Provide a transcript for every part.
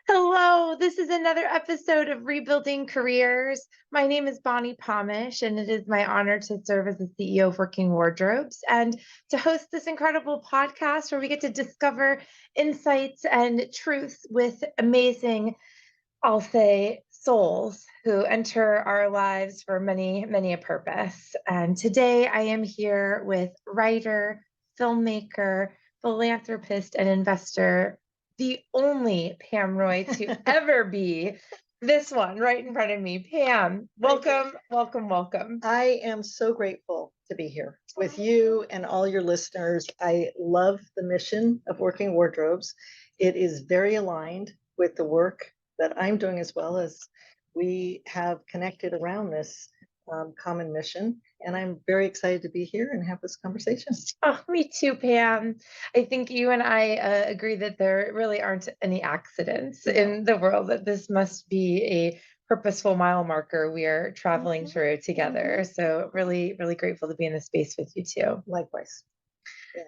Hello, this is another episode of Rebuilding Careers. My name is Bonni Pomush, and it is my honor to serve as the CEO of Working Wardrobes and to host this incredible podcast where we get to discover insights and truths with amazing, I'll say, souls who enter our lives for many, many a purpose. And today I am here with writer, filmmaker, philanthropist, and investor, the only Pam Roy to ever be this one right in front of me. Pam, Thank you. welcome, welcome, welcome. I am so grateful to be here with you and all your listeners. I love the mission of Working Wardrobes. It is very aligned with the work that I'm doing, as well as we have connected around this common mission. And I'm very excited to be here and have this conversation. Oh, me too, Pam. I think you and I agree that there really aren't any accidents No. in the world, that this must be a purposeful mile marker we are traveling Mhm, through together. mhm. So, really, really grateful to be in this space with you too. Likewise. Yeah.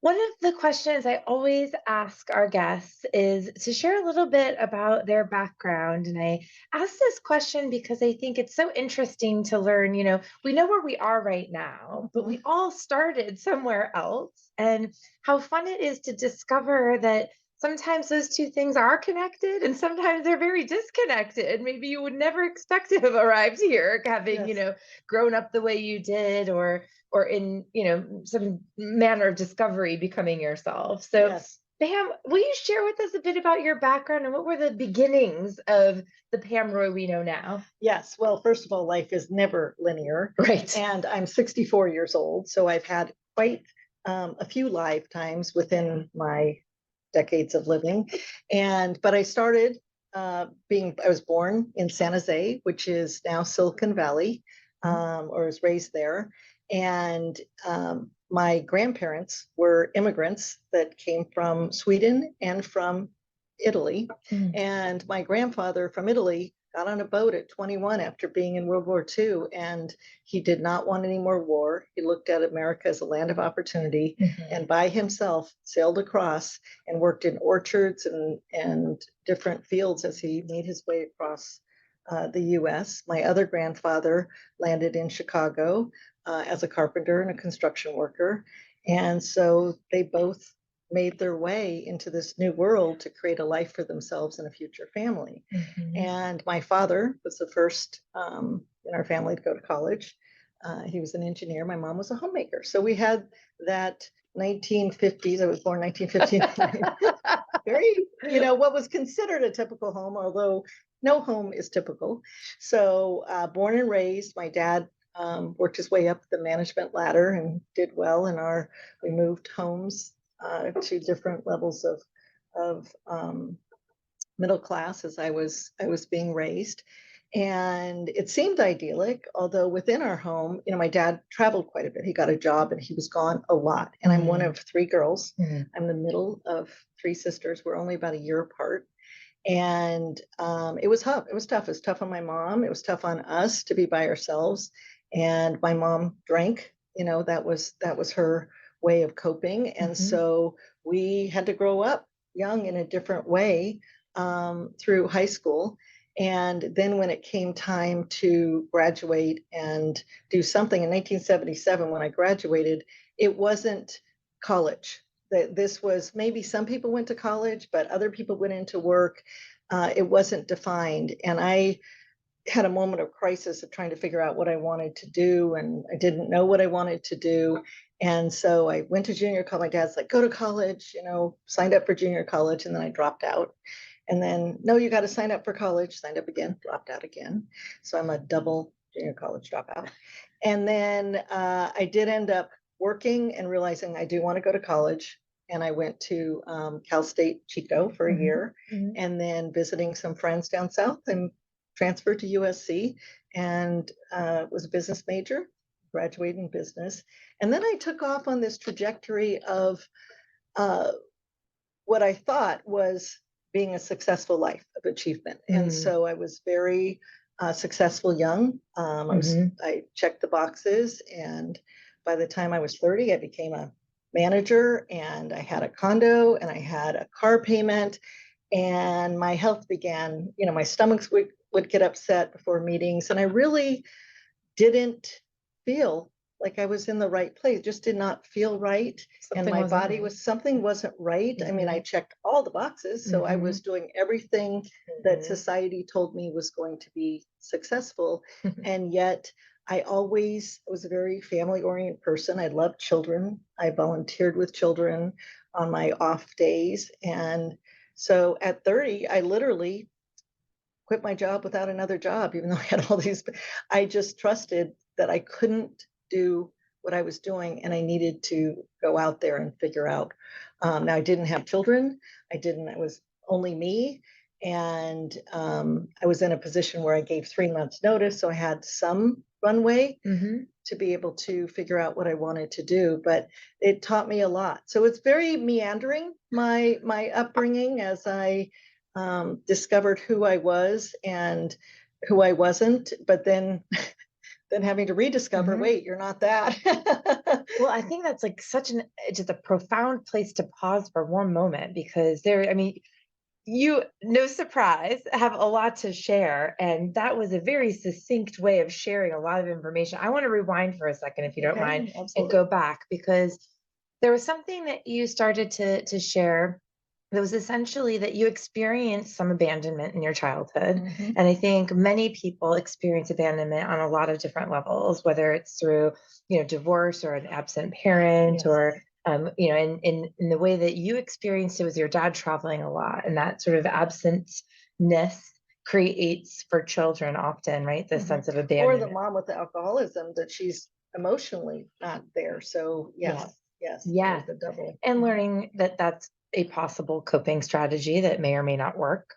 One of the questions I always ask our guests is to share a little bit about their background. And I ask this question because I think it's so interesting to learn. We know where we are right now, but Mhm. we all started somewhere else. And how fun it is to discover that sometimes those two things are connected and sometimes they're very disconnected. Maybe you would never expect to have arrived here having, Yes. grown up the way you did, or in some manner of discovery becoming yourself. So, Yes. Pam, will you share with us a bit about your background and what were the beginnings of the Pam Roy we know now? Yes. Well, first of all, life is never linear. Right. And I'm 64 years old. So I've had quite a few lifetimes within my decades of living. But I started I was born in San Jose, which is now Silicon Valley, or was raised there. And my grandparents were immigrants that came from Sweden and from Italy. Mm. And my grandfather from Italy got on a boat at 21 after being in World War II, and he did not want any more war. He looked at America as a land of opportunity, and by himself sailed across and worked in orchards and different fields as he made his way across the US. My other grandfather landed in Chicago as a carpenter and a construction worker. And so they both made their way into this new world to create a life for themselves and a future family. Mhm. And my father was the first in our family to go to college. He was an engineer. My mom was a homemaker. So we had that 1950s. I was born 1959. Very, what was considered a typical home, although no home is typical. So born and raised, my dad worked his way up the management ladder and did well in we moved homes to different levels of middle class as I was being raised. And it seemed idyllic, although within our home, my dad traveled quite a bit. He got a job and he was gone a lot. And I'm one of three girls. Mm. I'm the middle of three sisters. We're only about a year apart. And it was tough. It was tough. It was tough on my mom. It was tough on us to be by ourselves. And my mom drank. That was her way of coping. And Mhm. so we had to grow up young in a different way through high school. And then when it came time to graduate and do something in 1977, when I graduated, it wasn't college. That this was, maybe some people went to college, but other people went into work. It wasn't defined. And I had a moment of crisis of trying to figure out what I wanted to do, and I didn't know what I wanted to do. And so I went to junior college. My dad's like, go to college, signed up for junior college, and then I dropped out. And then, no, you got to sign up for college, signed up again, dropped out again. So I'm a double junior college dropout. And then I did end up working and realizing I do want to go to college. And I went to Cal State Chico for a Mhm. year, Mhm. and then visiting some friends down south, and transferred to USC and was a business major, graduated in business. And then I took off on this trajectory of uh, what I thought was being a successful life of achievement. And Mm. so I was very successful young. Mhm. I checked the boxes, and by the time I was 30, I became a manager, and I had a condo, and I had a car payment, and my health began, my stomachs would get upset before meetings, and I really didn't feel like I was in the right place, just did not feel right. And Something my wasn't body right. was, something wasn't right. I mean, I checked all the boxes. So I was doing everything that society told me was going to be successful. And yet I always was a very family oriented person. I loved children. I volunteered with children on my off days. And so at 30, I literally quit my job without another job, even though I had all these. I just trusted that I couldn't do what I was doing, and I needed to go out there and figure out. Now, I didn't have children. I didn't. It was only me, and I was in a position where I gave 3 months notice, so I had some runway to be able to figure out what I wanted to do. But it taught me a lot. So it's very meandering, my upbringing, as I discovered who I was and who I wasn't, but then having to rediscover, wait, you're not that. Well, I think that's like such an just a profound place to pause for one moment, because there, I mean, you, no surprise, have a lot to share. And that was a very succinct way of sharing a lot of information. I want to rewind for a second, if you don't mind, Okay, and absolutely. go back, because there was something that you started to share that was essentially that you experienced some abandonment in your childhood. And I think many people experience abandonment on a lot of different levels, whether it's through, divorce or an absent parent, Yes. or in the way that you experienced it with your dad traveling a lot, and that sort of absentness creates for children often, right, this sense of Or the abandonment. mom with the alcoholism, that she's emotionally not there. So yes, Yeah. the double. And learning that that's a possible coping strategy that may or may not work.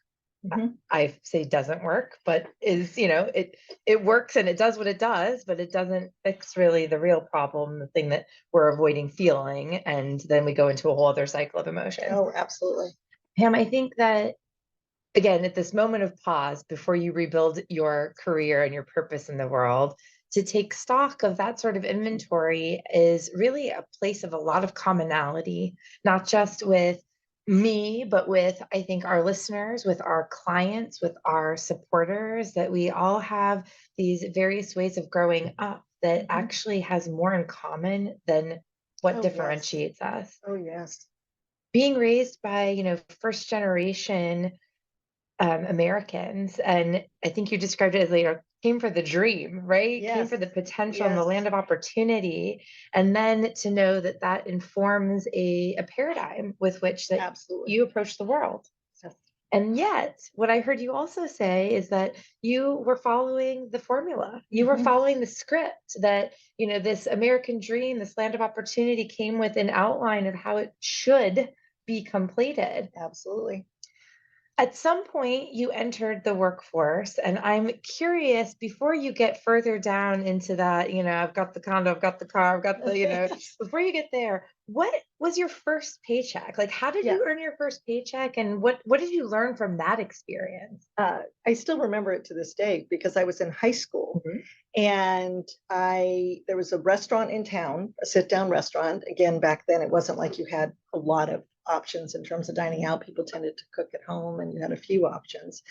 I say doesn't work, but is, it works and it does what it does, but it doesn't fix really the real problem, the thing that we're avoiding feeling. And then we go into a whole other cycle of emotion. Oh, absolutely. Pam, I think that, again, at this moment of pause before you rebuild your career and your purpose in the world, to take stock of that sort of inventory is really a place of a lot of commonality, not just with me, but with, I think, our listeners, with our clients, with our supporters, that we all have these various ways of growing up that actually has more in common than what differentiates us. Oh, yes. Being raised by, first generation Americans, and I think you described it as later, came for the dream, right? Came for the potential and the land of opportunity, and then to know that that informs a paradigm with which that Absolutely. you approach the world. Yes. And yet, what I heard you also say is that you were following the formula. You were following the script that, this American dream, this land of opportunity came with an outline of how it should be completed. Absolutely. At some point, you entered the workforce, and I'm curious, before you get further down into that, I've got the condo, I've got the car, I've got the, before you get there, what was your first paycheck? Like, how did you earn your first paycheck, and what did you learn from that experience? I still remember it to this day because I was in high school, and there was a restaurant in town, a sit down restaurant. Again, back then it wasn't like you had a lot of options in terms of dining out. People tended to cook at home and you had a few options.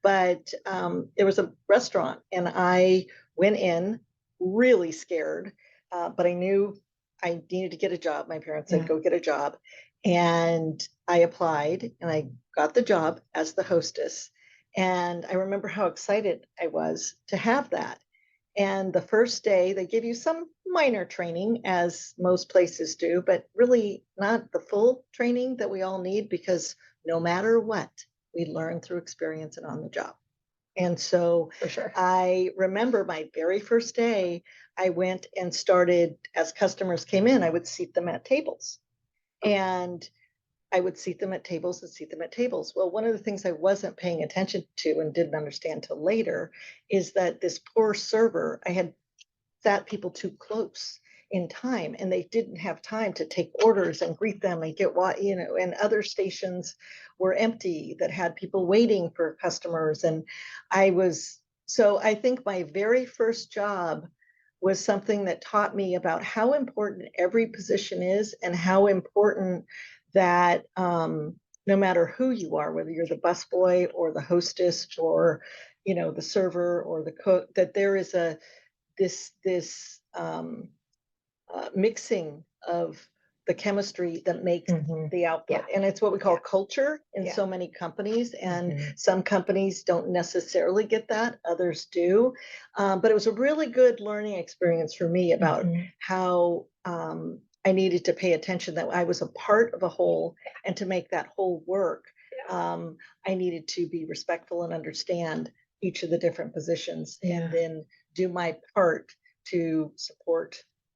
But there was a restaurant, and I went in really scared, but I knew I needed to get a job. My parents said, go get a job. And I applied and I got the job as the hostess. And I remember how excited I was to have that. And the first day, they give you some minor training, as most places do, but really not the full training that we all need, because no matter what, we learn through experience and on the job. And so For sure. I remember my very first day, I went and started, as customers came in, I would seat them at tables. And I would seat them at tables and seat them at tables. Well, one of the things I wasn't paying attention to and didn't understand till later is that this poor server, I had sat people too close in time, and they didn't have time to take orders and greet them and get what, and other stations were empty that had people waiting for customers. And so I think my very first job was something that taught me about how important every position is, and how important that no matter who you are, whether you're the busboy or the hostess or, the server or the cook, that there is this mixing of the chemistry that makes Mhm. the output. Yeah. And it's what we call Yeah. culture in Yeah. so many companies. And Mhm. some companies don't necessarily get that, others do. But it was a really good learning experience for me about Mhm. how I needed to pay attention that I was a part of a whole. And to make that whole work, I needed to be respectful and understand each of the different positions Yeah. and then do my part to support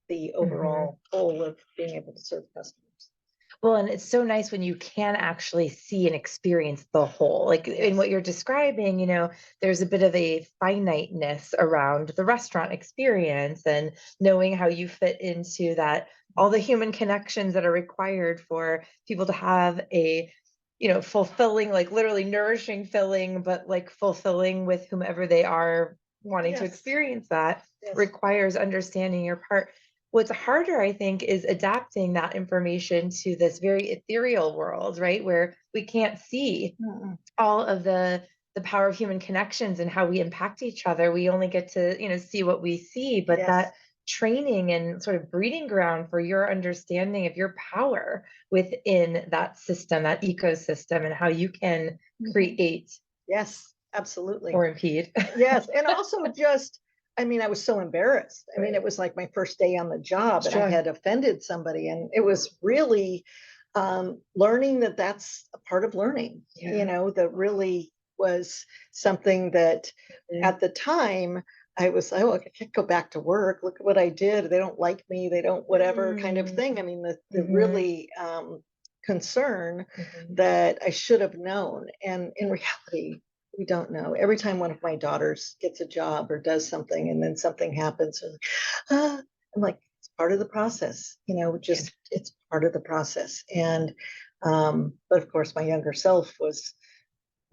the Mhm. overall goal of being able to serve customers. Well, and it's so nice when you can actually see and experience the whole. Like in Yes. what you're describing, there's a bit of a finiteness around the restaurant experience and knowing how you fit into that, all the human connections that are required for people to have a, fulfilling, like literally nourishing, filling, but like fulfilling with whomever they are wanting to Yes. experience that Yes. requires understanding your part. What's harder, I think, is adapting that information to this very ethereal world, right? Where we can't see Mm-mm. all of the power of human connections and how we impact each other. We only get to, see what we see, but Yes. that training and sort of breeding ground for your understanding of your power within that system, that ecosystem, and how you can Mhm. create Yes, absolutely. or impede. Yes. And also just, I was so embarrassed. Right. It was like my first day on the job and I Sure. had offended somebody. And it was really learning that that's a part of learning, Yeah. that really was something that Mhm. at the time I was, oh, I can't go back to work. Look at what I did. They don't like me. They don't, whatever kind of thing. The Mhm. really concern Mhm. that I should have known. And in reality, we don't know. Every time one of my daughters gets a job or does something and then something happens, I'm like, it's part of the process, Yeah. just it's part of the process. And but of course my younger self was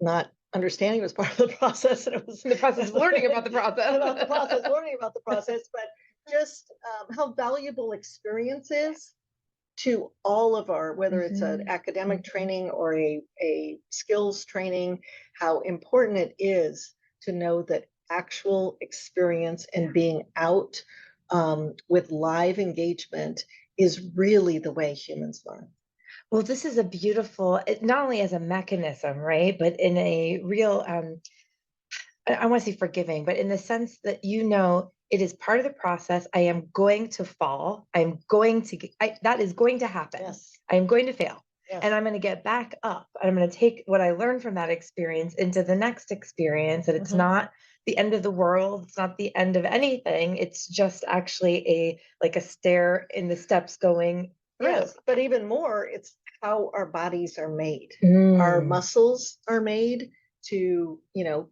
not understanding it was part of the process, and it was In the process of learning about the process. about the process, learning about the process, but just how valuable experience is to all of our, whether it's an Mhm, academic mhm. training or a skills training, how important it is to know that actual experience and being out with live engagement is really the way humans learn. Well, this is a beautiful, not only as a mechanism, right, but in a real, I want to say forgiving, but in the sense that it is part of the process. I am going to fall. That is going to happen. Yes, I am going to fail. And yes. I'm going to get back up. And I'm going to take what I learned from that experience into the next experience. And it's Mhm. not the end of the world. It's not the end of anything. It's just actually like a stair in the steps going through. Yes, but even more, it's how our bodies are made. Our Mm. muscles are made to,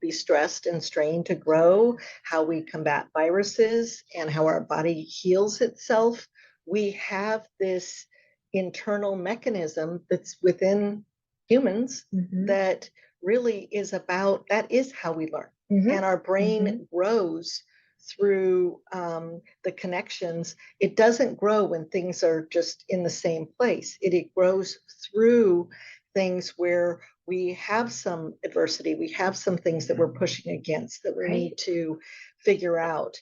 be stressed and strained to grow, how we combat viruses and how our body heals itself. We have this internal mechanism that's within humans Mhm, that really is about, that is how we learn. mhm, And our mhm. brain grows through the connections. It doesn't grow when things are just in the same place. It grows through things where we have some adversity, we have some things that we're pushing against that we Right? need to figure out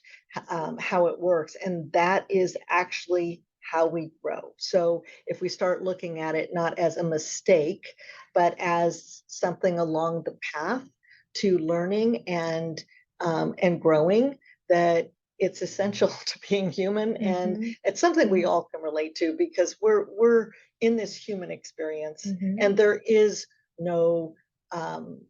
how it works. And that is actually how we grow. So if we start looking at it not as a mistake, but as something along the path to learning and growing, that it's essential to being human, and Mhm, it's something we mhm, all can relate to because we're in this human experience mhm, and there is no um,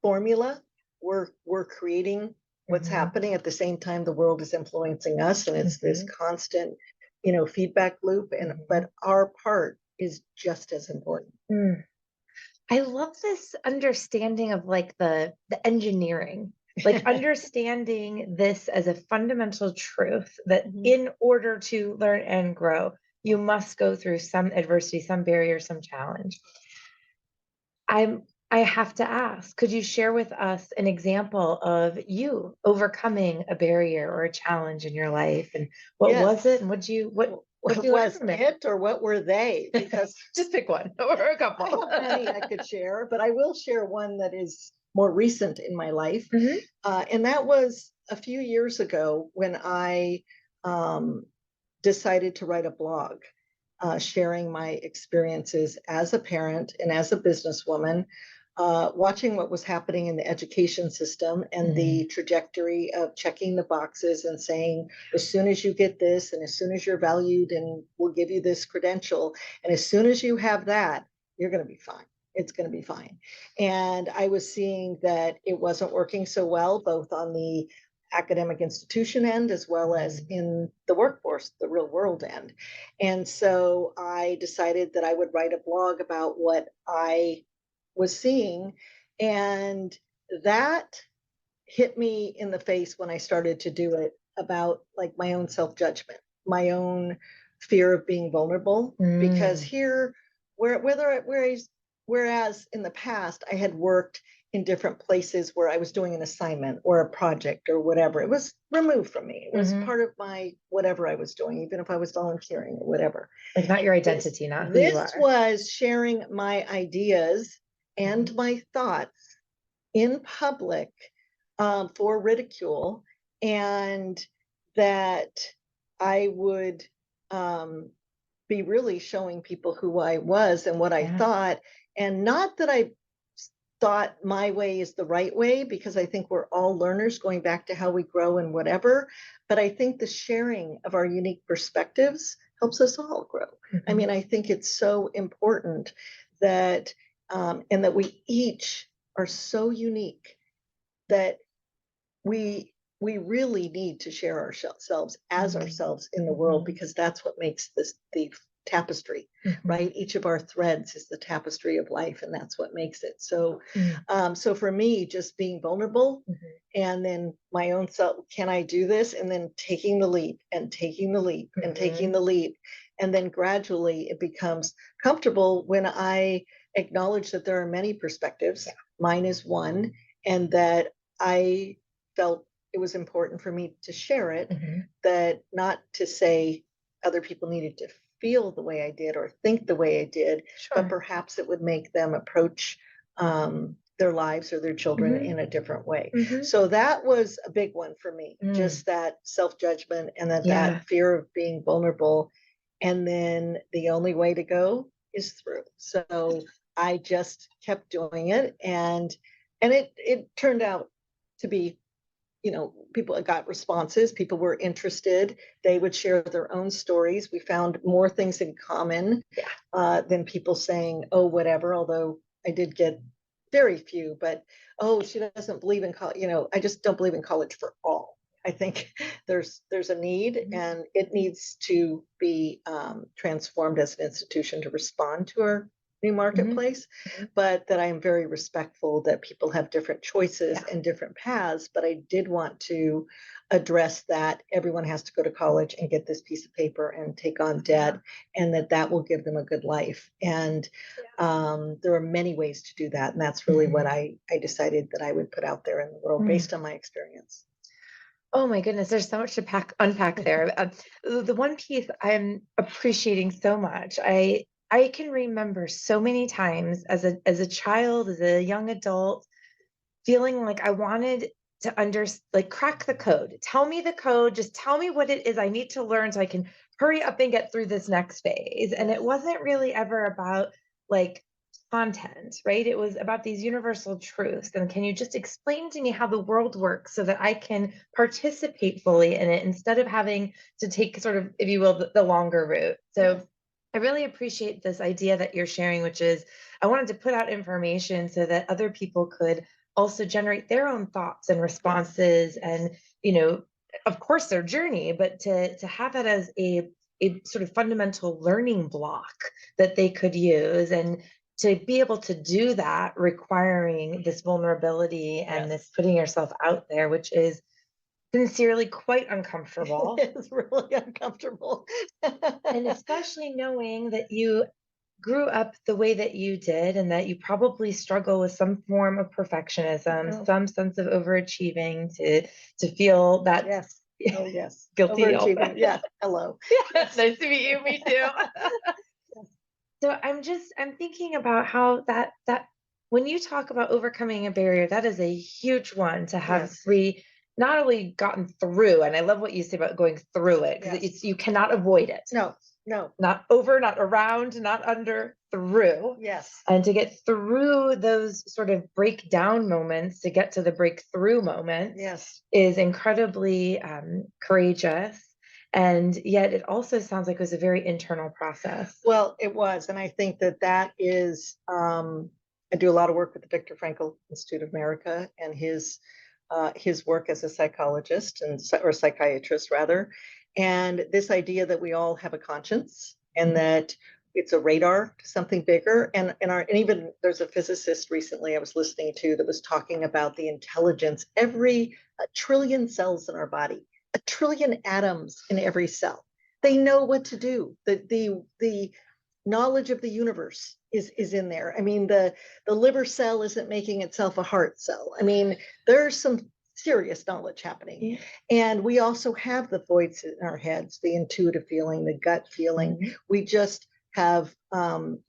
formula. We're creating what's mhm, happening at the same time the world is influencing us, and it's this mhm, constant feedback loop, and mhm. but our part is just as important. Mm. I love this understanding of like the engineering, like understanding this as a fundamental truth that Mhm. in order to learn and grow, you must go through some adversity, some barrier, some challenge. I have to ask, could you share with us an example of you overcoming a barrier or a challenge in your life? And what was Yes. it? And what What do you learn was from it? it or what were they? Because Just pick one or a I couple. have many I could share, but I will share one that is more recent in my life. Mhm. And that was a few years ago when I decided to write a blog sharing my experiences as a parent and as a businesswoman, watching what was happening in the education system and the trajectory of checking the boxes and saying, as soon as you get this, and as soon as you're valued, and we'll give you this credential, and as soon as you have that, you're going to be fine. It's going to be fine. And I was seeing that it wasn't working so well, both on the academic institution end as well as in the workforce, the real world end. And so I decided that I would write a blog about what I was seeing. And that hit me in the face when I started to do it, about like my own self-judgment, my own fear of being vulnerable. Because here, whereas in the past I had worked in different places where I was doing an assignment or a project or whatever, it was removed from me. It was part of my whatever I was doing, even if I was volunteering or whatever. Like not your identity, not who you This are. was sharing my ideas and my thoughts in public for ridicule, and that I would be really showing people who I was and what I thought. And not that I thought my way is the right way, because I think we're all learners going back to how we grow and whatever. But I think the sharing of our unique perspectives helps us all grow. I mean, I think it's so important that, and that we each are so unique that we really need to share ourselves as ourselves in the world, because that's what makes this the tapestry, right? Each of our threads is the tapestry of life, and that's what makes it. So so for me, just being vulnerable, and then my own self, can I do this, and then taking the leap and taking the leap and taking the leap, and then gradually it becomes comfortable when I acknowledge that there are many perspectives. Mine is one, and that I felt it was important for me to share it, that not to say other people needed to feel the way I did or think the way I did, but perhaps it would make them approach their lives or their children in a different way. So that was a big one for me, just that self-judgment and that fear of being vulnerable. And then the only way to go is through. So I just kept doing it, and it turned out to be, people got responses, people were interested, they would share their own stories. We found more things in common than people saying, oh, whatever, although I did get very few, but, oh, she doesn't believe in college, I just don't believe in college for all. I think there's a need, and it needs to be transformed as an institution to respond to our new marketplace, but that I am very respectful that people have different choices and different paths. But I did want to address that everyone has to go to college and get this piece of paper and take on debt, and that will give them a good life. And there are many ways to do that. And that's really what I decided that I would put out there in the world based on my experience. Oh my goodness, there's so much to unpack there. The one piece I'm appreciating so much, I can remember so many times as a child, as a young adult, feeling like I wanted to crack the code. Tell me the code, just tell me what it is I need to learn so I can hurry up and get through this next phase. And it wasn't really ever about like content, right? It was about these universal truths. And can you just explain to me how the world works so that I can participate fully in it instead of having to take sort of, if you will, the longer route. So I really appreciate this idea that you're sharing, which is I wanted to put out information so that other people could also generate their own thoughts and responses and, of course, their journey, but to have that as a sort of fundamental learning block that they could use, and to be able to do that requiring this vulnerability and this putting yourself out there, which is sincerely quite uncomfortable. It's really uncomfortable. And especially knowing that you grew up the way that you did, and that you probably struggle with some form of perfectionism, some sense of overachieving to feel that Oh, yes. Guilty. Overachieving. Yeah. Hello. Yes, nice to meet you. Me too. So I'm thinking about how that when you talk about overcoming a barrier, that is a huge one to have Yes. not only gotten through, and I love what you say about going through it, because Yes. you cannot avoid it. No, no. Not over, not around, not under, through. Yes. And to get through those sort of breakdown moments to get to the breakthrough moments Yes. is incredibly courageous. And yet it also sounds like it was a very internal process. Well, it was. And I think that that is, I do a lot of work with the Viktor Frankl Institute of America and his work as a psychologist or psychiatrist rather. And this idea that we all have a conscience and that it's a radar to something bigger. And even there's a physicist recently I was listening to that was talking about the intelligence, every trillion cells in our body, a trillion atoms in every cell. They know what to do. The knowledge of the universe is in there. I mean, the liver cell isn't making itself a heart cell. I mean, there's some serious knowledge happening. Yeah. And we also have the voice in our heads, the intuitive feeling, the gut feeling. Mhm. We just have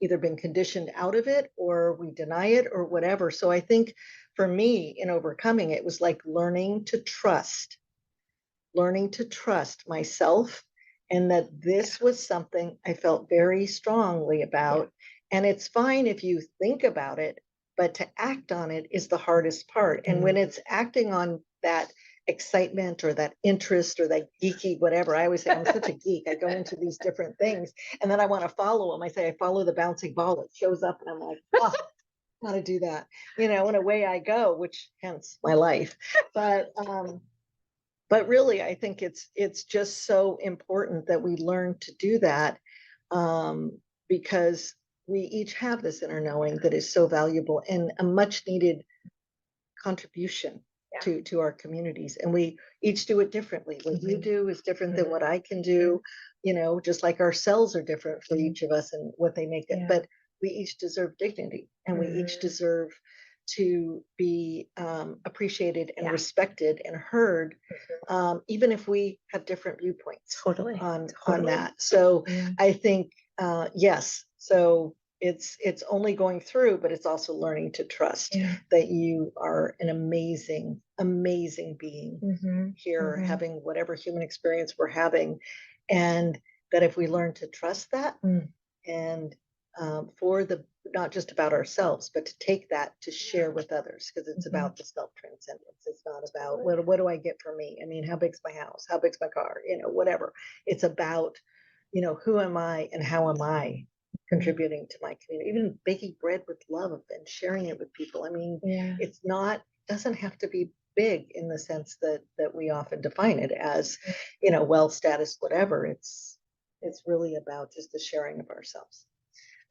either been conditioned out of it or we deny it or whatever. So I think for me in overcoming it was like learning to trust myself and that this was something I felt very strongly about. And it's fine if you think about it, but to act on it is the hardest part. And when it's acting on that excitement or that interest or that geeky whatever, I always say I'm such a geek. I go into these different things and then I want to follow them. I say I follow the bouncing ball. It shows up and I'm like, oh, how to do that, and away I go, which hence my life. But really, I think it's just so important that we learn to do that because we each have this inner knowing that is so valuable and a much needed contribution to our communities. And we each do it differently. What you do is different than what I can do, just like our cells are different for each of us and what they make it. But we each deserve dignity and we each deserve to be appreciated and respected and heard, even if we have different viewpoints on that. So I think, yes, so it's only going through, but it's also learning to trust that you are an amazing, amazing being here, having whatever human experience we're having. And that if we learn to trust that and for the not just about ourselves, but to take that to share with others, because it's about the self-transcendence. It's not about what do I get from me? I mean, how big's my house? How big's my car? Whatever. It's about, who am I and how am I contributing to my community? Even baking bread with love and sharing it with people. I mean, it's not, doesn't have to be big in the sense that we often define it as, wealth status, whatever. It's really about just the sharing of ourselves.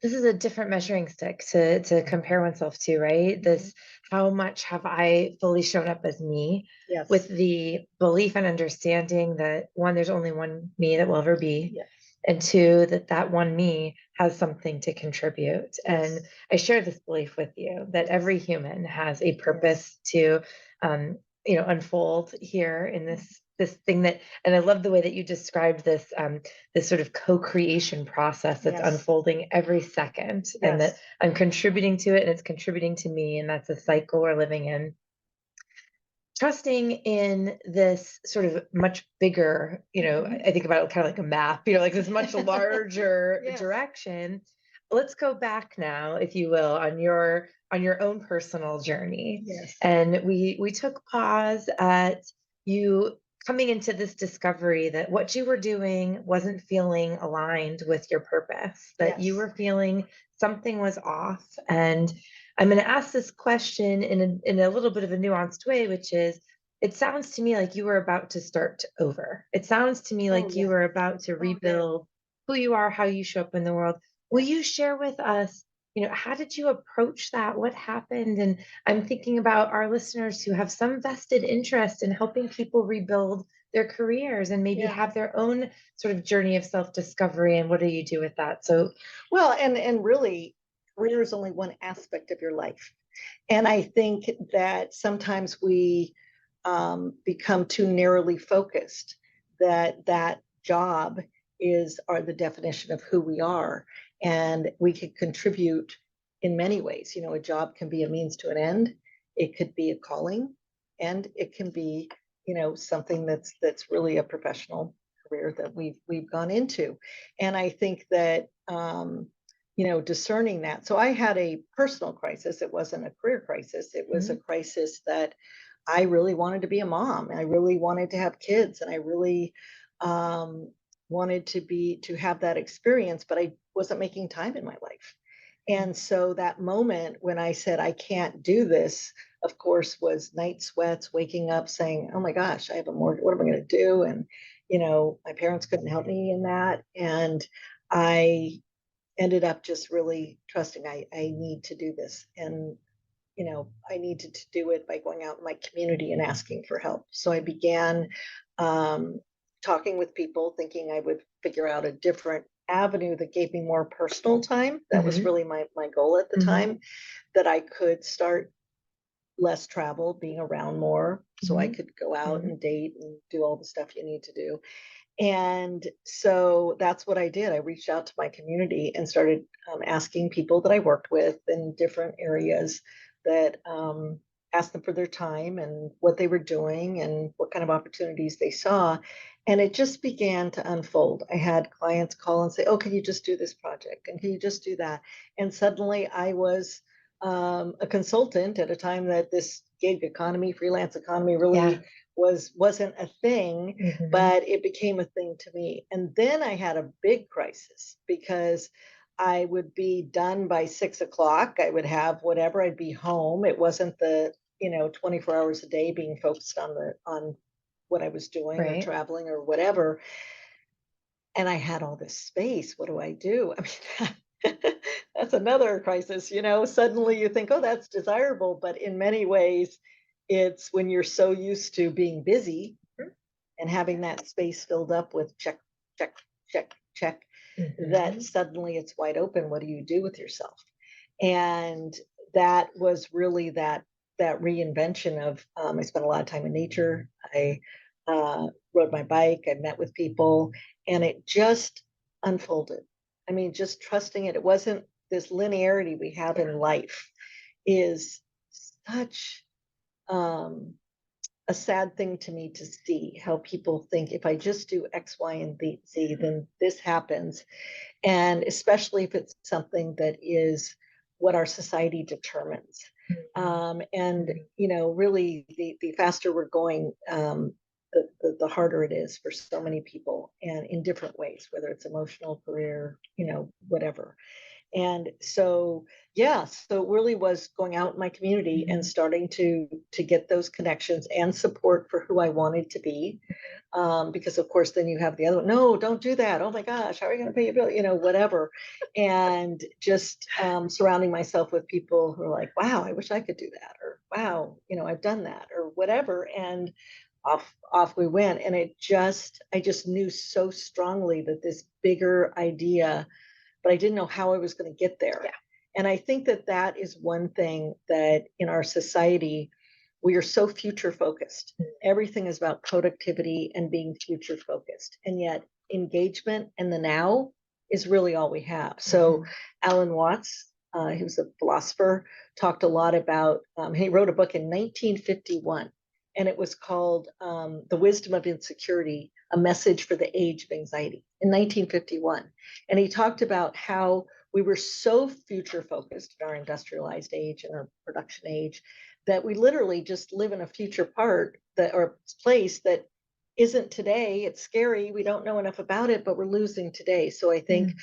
This is a different measuring stick to compare oneself to, right? This, how much have I fully shown up as me with the belief and understanding that one, there's only one me that will ever be. And two, that one me has something to contribute. And I share this belief with you that every human has a purpose to, unfold here in this thing that, and I love the way that you described this, this sort of co-creation process that's unfolding every second, and that I'm contributing to it and it's contributing to me, and that's a cycle we're living in. Trusting in this sort of much bigger, I think about it kind of like a map, like this much larger direction. Let's go back now, if you will, on your own personal journey. And we took pause at you coming into this discovery that what you were doing wasn't feeling aligned with your purpose, that you were feeling something was off. And I'm going to ask this question in a little bit of a nuanced way, which is, it sounds to me like you were about to start over. It sounds to me like you were about to rebuild who you are, how you show up in the world. Will you share with us, how did you approach that? What happened? And I'm thinking about our listeners who have some vested interest in helping people rebuild their careers and maybe have their own sort of journey of self-discovery. And what do you do with that? So, well, and really, career is only one aspect of your life. And I think that sometimes we become too narrowly focused, that that job are the definition of who we are, and we could contribute in many ways. You know, a job can be a means to an end, it could be a calling, and it can be, you know, something that's really a professional career that we've gone into. And I think that you know, discerning that. So I had a personal crisis. It wasn't a career crisis. It was a crisis that I really wanted to be a mom. I really wanted to have kids, and I really wanted to have that experience, but I wasn't making time in my life. And so that moment when I said I can't do this, of course, was night sweats, waking up saying, "Oh my gosh, I have a mortgage. What am I going to do?" And you know, my parents couldn't help me in that, and I ended up just really trusting I need to do this. And you know, I needed to do it by going out in my community and asking for help. So I began talking with people, thinking I would figure out a different avenue that gave me more personal time. That was really my goal at the time, that I could start less travel, being around more, so I could go out and date and do all the stuff you need to do. And so that's what I did. I reached out to my community and started asking people that I worked with in different areas, that asked them for their time and what they were doing and what kind of opportunities they saw. And it just began to unfold. I had clients call and say, "Oh, can you just do this project? And can you just do that?" And suddenly I was a consultant at a time that this gig economy, freelance economy really wasn't a thing, but it became a thing to me. And then I had a big crisis because I would be done by 6 o'clock. I would have whatever, I'd be home. It wasn't the, you know, 24 hours a day being focused on what I was doing or traveling or whatever. And I had all this space. What do I do? I mean, that's another crisis, you know. Suddenly you think, oh, that's desirable. But in many ways, it's when you're so used to being busy and having that space filled up with check, check, check, check, that suddenly it's wide open. What do you do with yourself? And that was really that reinvention of I spent a lot of time in nature. I rode my bike. I met with people, and it just unfolded. I mean, just trusting it. It wasn't this linearity we have in life is such a sad thing to me to see, how people think if I just do X, Y, and Z, then this happens. And especially if it's something that is what our society determines. And, you know, really the faster we're going, the harder it is for so many people, and in different ways, whether it's emotional, career, you know, whatever. And so, yeah, so it really was going out in my community and starting to get those connections and support for who I wanted to be. Because of course, then you have the other one, no, don't do that. Oh my gosh, how are you going to pay your bill? You know, whatever. And just surrounding myself with people who are like, wow, I wish I could do that, or wow, you know, I've done that, or whatever. And off we went. And I just knew so strongly that this bigger idea, but I didn't know how I was going to get there. And I think that that is one thing that in our society, we are so future focused. Everything is about productivity and being future focused. And yet engagement in the now is really all we have. So Alan Watts, he was a philosopher, talked a lot about, he wrote a book in 1951, and it was called The Wisdom of Insecurity, A Message for the Age of Anxiety, in 1951. And he talked about how we were so future focused in our industrialized age and our production age that we literally just live in a future part that, or place that isn't today. It's scary. We don't know enough about it, but we're losing today. So I think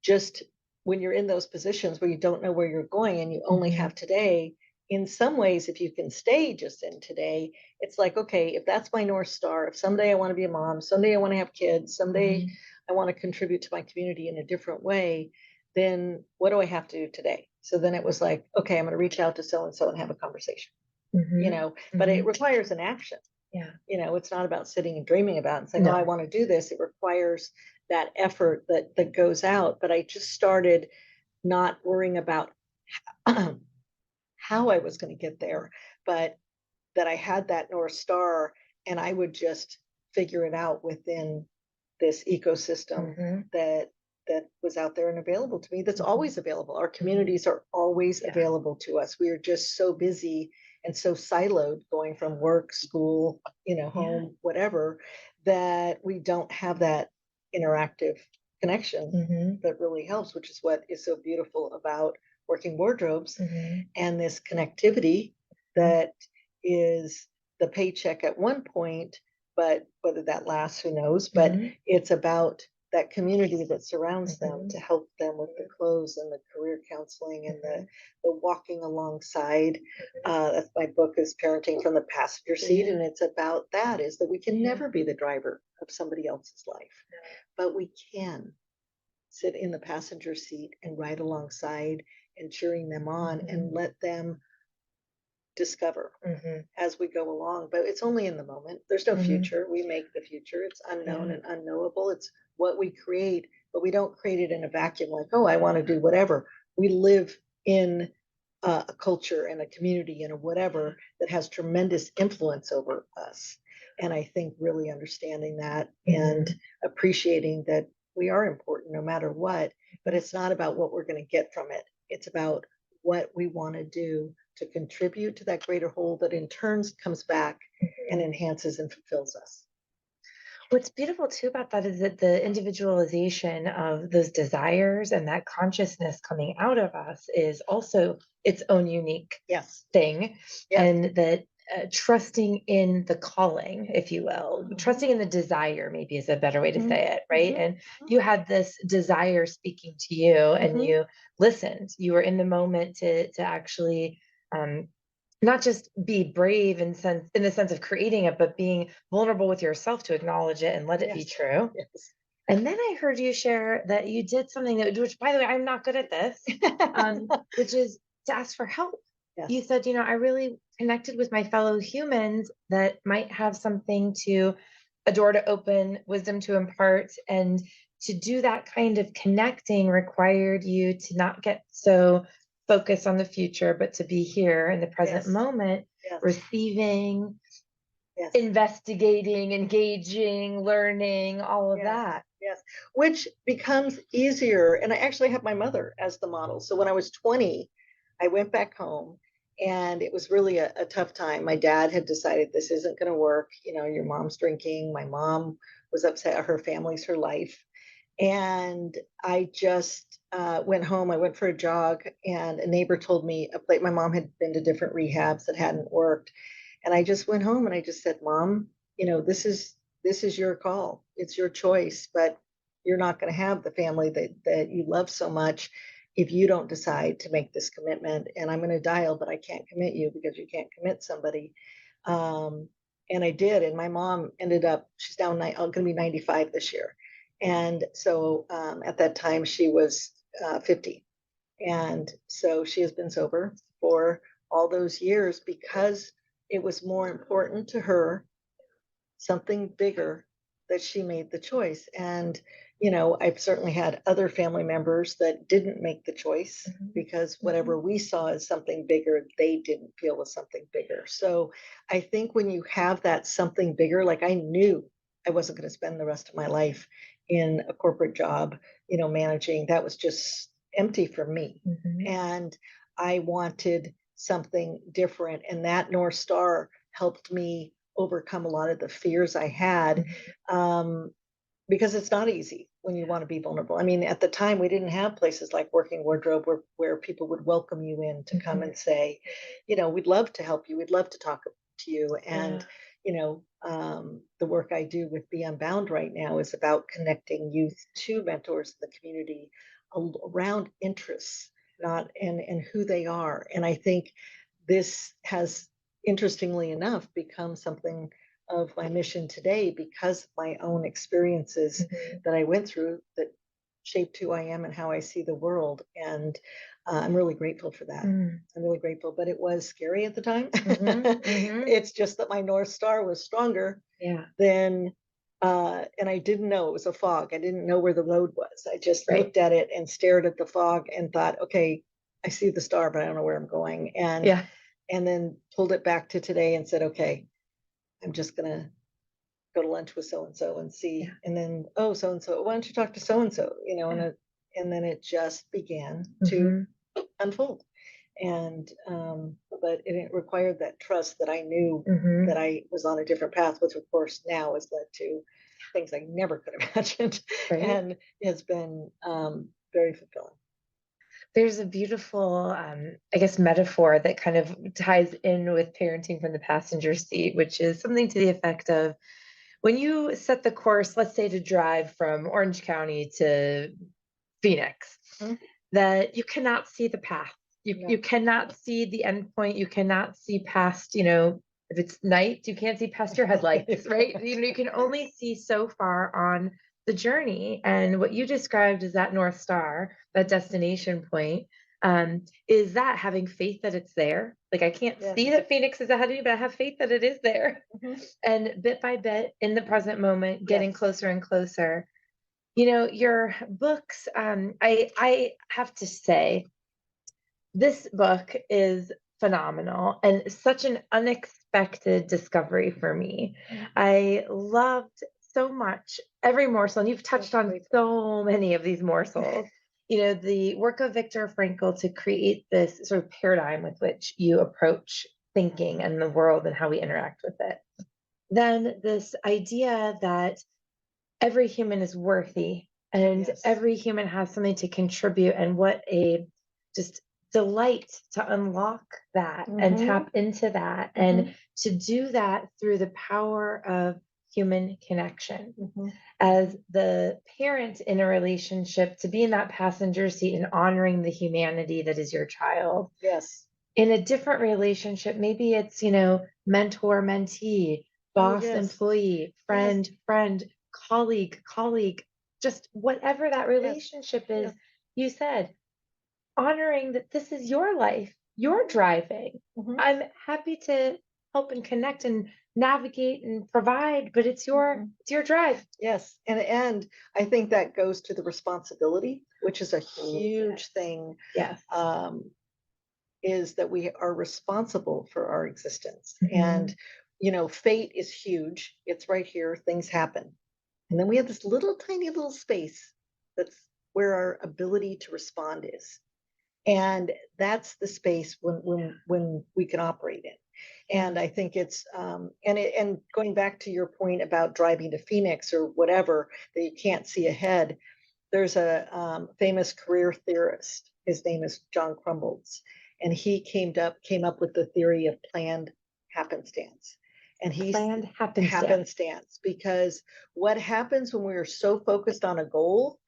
just when you're in those positions where you don't know where you're going and you only have today, in some ways, if you can stay just in today, it's like, okay, if that's my North Star, if someday I want to be a mom, someday I want to have kids, someday I want to contribute to my community in a different way, then what do I have to do today? So then it was like, okay, I'm going to reach out to so and so and have a conversation, you know, but it requires an action. You know, it's not about sitting and dreaming about it and saying, oh, I want to do this. It requires that effort that goes out. But I just started not worrying about how I was going to get there, but that I had that North Star and I would just figure it out within this ecosystem that was out there and available to me, that's always available. Our communities are always available to us. We are just so busy and so siloed, going from work, school, home, whatever, that we don't have that interactive connection that really helps, which is what is so beautiful about Working Wardrobes and this connectivity that is the paycheck at one point, but whether that lasts, who knows, but it's about that community that surrounds them to help them with the clothes and the career counseling and the walking alongside. That's my book, is Parenting from the Passenger Seat. And it's about that, is that we can never be the driver of somebody else's life, but we can sit in the passenger seat and ride alongside and cheering them on and let them discover as we go along. But it's only in the moment. There's no future. We make the future. It's unknown and unknowable. It's what we create, but we don't create it in a vacuum like, oh, I want to do whatever. We live in a culture and a community and a whatever that has tremendous influence over us. And I think really understanding that and appreciating that we are important no matter what, but it's not about what we're going to get from it. It's about what we want to do to contribute to that greater whole that in turn comes back and enhances and fulfills us. What's beautiful too about that is that the individualization of those desires and that consciousness coming out of us is also its own unique thing. And that trusting in the calling, if you will, trusting in the desire, maybe is a better way to say it, right? And you had this desire speaking to you and you listened. You were in the moment to actually not just be brave in the sense of creating it, but being vulnerable with yourself to acknowledge it and let it be true. And then I heard you share that you did something which, by the way, I'm not good at this, which is to ask for help. You said, I really connected with my fellow humans that might have something a door to open, wisdom to impart, and to do that kind of connecting required you to not get so focused on the future, but to be here in the present moment, receiving, investigating, engaging, learning, all of that. Which becomes easier. And I actually have my mother as the model. So when I was 20, I went back home and it was really a tough time. My dad had decided this isn't going to work. Your mom's drinking. My mom was upset. Her family's her life. And I just went home. I went for a jog and a neighbor told me my mom had been to different rehabs that hadn't worked. And I just went home and I just said, Mom, this is your call. It's your choice, but you're not going to have the family that you love so much if you don't decide to make this commitment. And I'm going to dial, but I can't commit you because you can't commit somebody. And I did. And my mom ended up, she's now going to be 95 this year. And so at that time she was 50. And so she has been sober for all those years because it was more important to her, something bigger, that she made the choice. And, I've certainly had other family members that didn't make the choice because whatever we saw as something bigger, they didn't feel was something bigger. So I think when you have that something bigger, like I knew I wasn't going to spend the rest of my life in a corporate job, managing, that was just empty for me. And I wanted something different. And that North Star helped me overcome a lot of the fears I had, because it's not easy when you want to be vulnerable. I mean, at the time, we didn't have places like Working Wardrobe where people would welcome you in to come and say, we'd love to help you. We'd love to talk to you. And, the work I do with Be Unbound right now is about connecting youth to mentors in the community around interests, not and who they are. And I think this has, interestingly enough, become something of my mission today because of my own experiences that I went through that shaped who I am and how I see the world. And I'm really grateful for that. I'm really grateful, but it was scary at the time. It's just that my North Star was stronger than, and I didn't know it was a fog. I didn't know where the road was. I just looked at it and stared at the fog and thought, okay, I see the star, but I don't know where I'm going. And and then pulled it back to today and said, okay, I'm just gonna go to lunch with so and so and see, Yeah. and then, oh, so and so, why don't you talk to so and so, Yeah. and then it just began to Mhm. unfold. And but it required that trust that I knew that Mhm. I was on a different path, which of course now has led to things I never could have imagined, Right. and has been very fulfilling. There's a beautiful, I guess, metaphor that kind of ties in with parenting from the passenger seat, which is something to the effect of when you set the course, let's say to drive from Orange County to Phoenix, Mhm. that you cannot see the path. You No. cannot see the end point. You cannot see past, if it's night, you can't see past your headlights, right? You can only see so far on the journey. And what you described as that North Star, that destination point, is that having faith that it's there. Like I can't see Yes. that Phoenix is ahead of me, but I have faith that it is there. Mhm. And bit by bit, in the present moment, getting Yes. closer and closer. Your books, I have to say, this book is phenomenal and such an unexpected discovery for me. Mhm. I loved so much every morsel, and you've touched That's on grateful. so many of these morsels. The work of Viktor Frankl to create this sort of paradigm with which you approach thinking and the world and how we interact with it. Then this idea that every human is worthy and Yes. every human has something to contribute, and what a just delight to unlock that and Hmm. tap into that, Hmm. and to do that through the power of human connection Hmm. as the parent in a relationship, to be in that passenger seat and honoring the humanity that is your child. Yes. In a different relationship, maybe it's, mentor mentee, Oh, boss yes. employee, Yes. friend, colleague, just whatever that Yes. relationship is. Yes. You said honoring that this is your life, you're driving. Hmm. I'm happy to help and connect and navigate and provide, but it's your Hmm. it's your drive. Yes. And I think that goes to the responsibility, which is a Oh, huge thing, yes. um, is that we are responsible for our existence. And, Mhm. fate is huge. It's right here. Things happen. And then we have this little tiny little space that's where our ability to respond is. And that's the space when we can operate in. Yeah. And I think it's and going back to your point about driving to Phoenix or whatever, that you can't see ahead. There's a famous career theorist. His name is John Crumbolts, and he came up with the theory of planned happenstance. And he's Planned happenstance. happenstance because what happens when we're so focused on a goal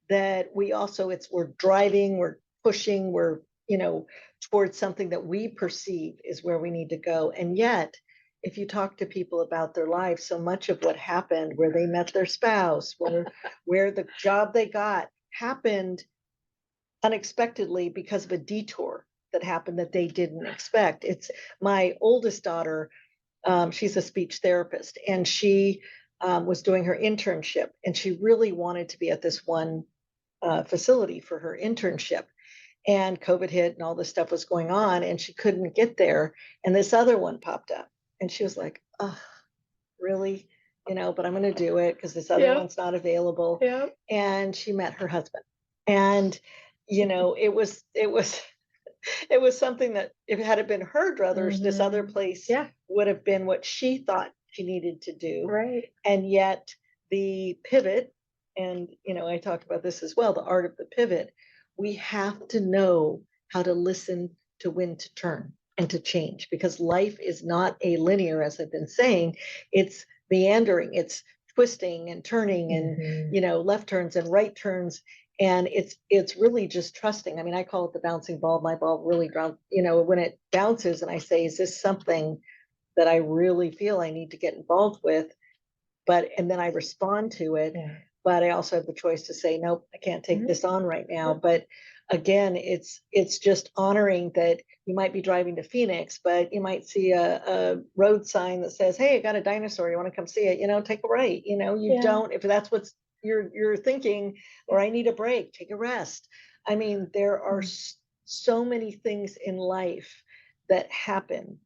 that we're driving, we're pushing, we're towards something that we perceive is where we need to go. And yet, if you talk to people about their lives, so much of what happened, where they met their spouse, where the job they got happened unexpectedly because of a detour that happened that they didn't expect. It's my oldest daughter. She's a speech therapist, and she was doing her internship, and she really wanted to be at this one facility for her internship. And COVID hit, and all this stuff was going on, and she couldn't get there. And this other one popped up, and she was like, "Oh, really? But I'm going to do it because this other Yep. one's not available." Yep. And she met her husband, and it was it was something that, if it had been her druthers, this other Mhm. place Yeah. would have been what she thought she needed to do. Right. And yet the pivot, and I talked about this as well, the art of the pivot, we have to know how to listen to when to turn and to change, because life is not a linear, as I've been saying. It's meandering, it's twisting and turning, and Mhm. left turns and right turns, and it's really just trusting. I mean, I call it the bouncing ball. My ball really when it bounces, and I say, is this something that I really feel I need to get involved with? And then I respond to it. Yeah. But I also have the choice to say, nope, I can't take Mhm. this on right now. Yeah. But again, it's just honoring that you might be driving to Phoenix, but you might see a road sign that says, hey, I got a dinosaur, you want to come see it? Take a right. You Yeah. don't, if that's what you're thinking, or I need a break, take a rest. I mean, there are Mm. so many things in life that happen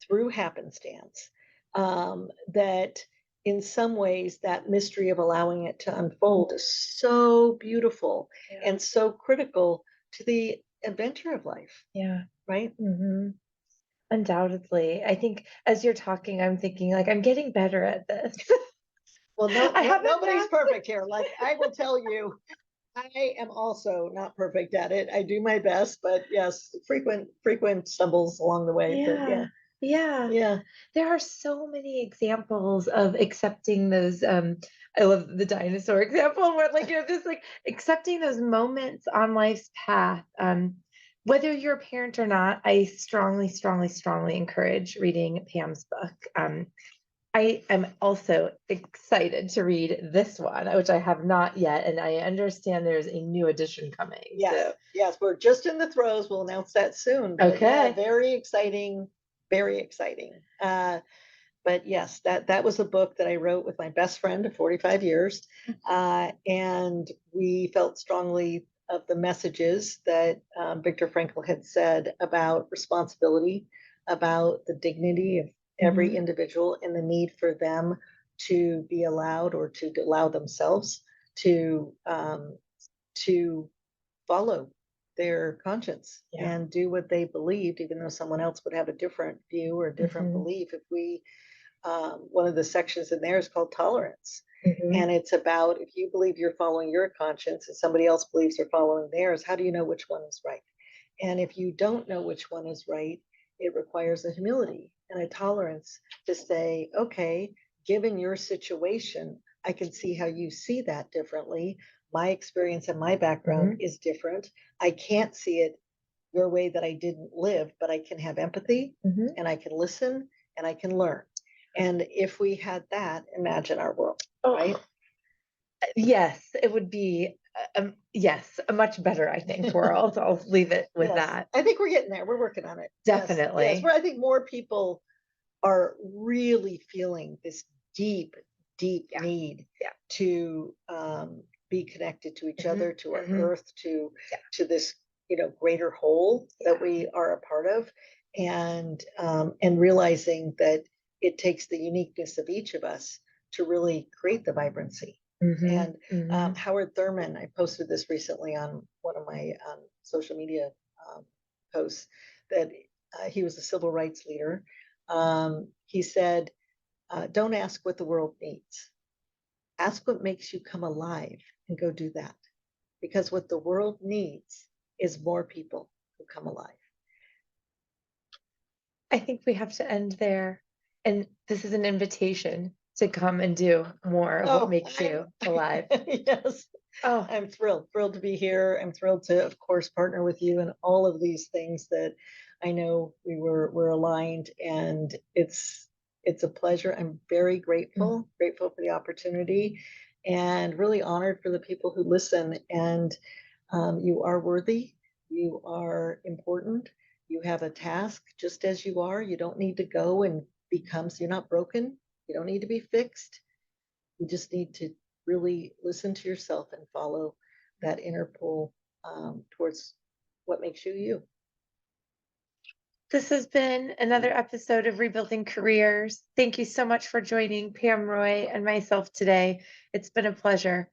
through happenstance, that in some ways that mystery of allowing it to unfold is so beautiful Yeah. and so critical to the adventure of life, Yeah. right? Hmm. Undoubtedly. I think as you're talking, I'm thinking like I'm getting better at this. Well, I haven't nobody's mastered. perfect here. Like I will tell you, I am also not perfect at it. I do my best, but yes, frequent stumbles along the way. But Yeah. yeah, Yeah. yeah, There are so many examples of accepting those. I love the dinosaur example where, like, just like accepting those moments on life's path. Whether you're a parent or not, I strongly, strongly, strongly encourage reading Pam's book. I am also excited to read this one, which I have not yet, and I understand there's a new edition coming. yes, So, yes. We're just in the throes. We'll announce that soon. But yeah, okay. very exciting, very exciting. But yes, that was a book that I wrote with my best friend of 45 years, and we felt strongly of the messages that Viktor Frankl had said about responsibility, about the dignity of every Mhm. individual, and the need for them to be allowed or to allow themselves to follow their conscience Yeah. and do what they believed, even though someone else would have a different view or a different Mhm. belief. If we one of the sections in there is called tolerance. Mhm. And it's about if you believe you're following your conscience and somebody else believes they're following theirs, how do you know which one is right? And if you don't know which one is right, it requires a humility and a tolerance to say, okay, given your situation, I can see how you see that differently. My experience and my background Mhm. is different. I can't see it your way that I didn't live, but I can have empathy Mhm. and I can listen and I can learn. And if we had that, imagine our world, right? Oh, yes, it would be, yes, a much better, I think, world. I'll leave it with Yes, that. I think we're getting there. We're working on it. Yes, yes. Definitely. Where I think more people are really feeling this deep, deep Yeah. need Yeah. to be connected to each Mhm. other, to our Mhm. earth, Yeah. to this greater whole that Yeah. we are a part of, and realizing that it takes the uniqueness of each of us to really create the vibrancy. Mhm. And Mhm. Howard Thurman, I posted this recently on one of my social media um, posts that he was a civil rights leader. He said, don't ask what the world needs. Ask what makes you come alive and go do that. Because what the world needs is more people who come alive. I think we have to end there. And this is an invitation to come and do more of what Oh, makes you alive. yes. Oh, I'm thrilled to be here. I'm thrilled to, of course, partner with you in all of these things that I know we're aligned, and it's a pleasure. I'm very mm, grateful for the opportunity, and really honored for the people who listen. And you are worthy. You are important. You have a task just as you are. You don't need to go and become. So you're not broken. You don't need to be fixed. You just need to really listen to yourself and follow that inner pull towards what makes you you. this has been another episode of Rebuilding Careers. Thank you so much for joining Pam Roy and myself today. It's been a pleasure.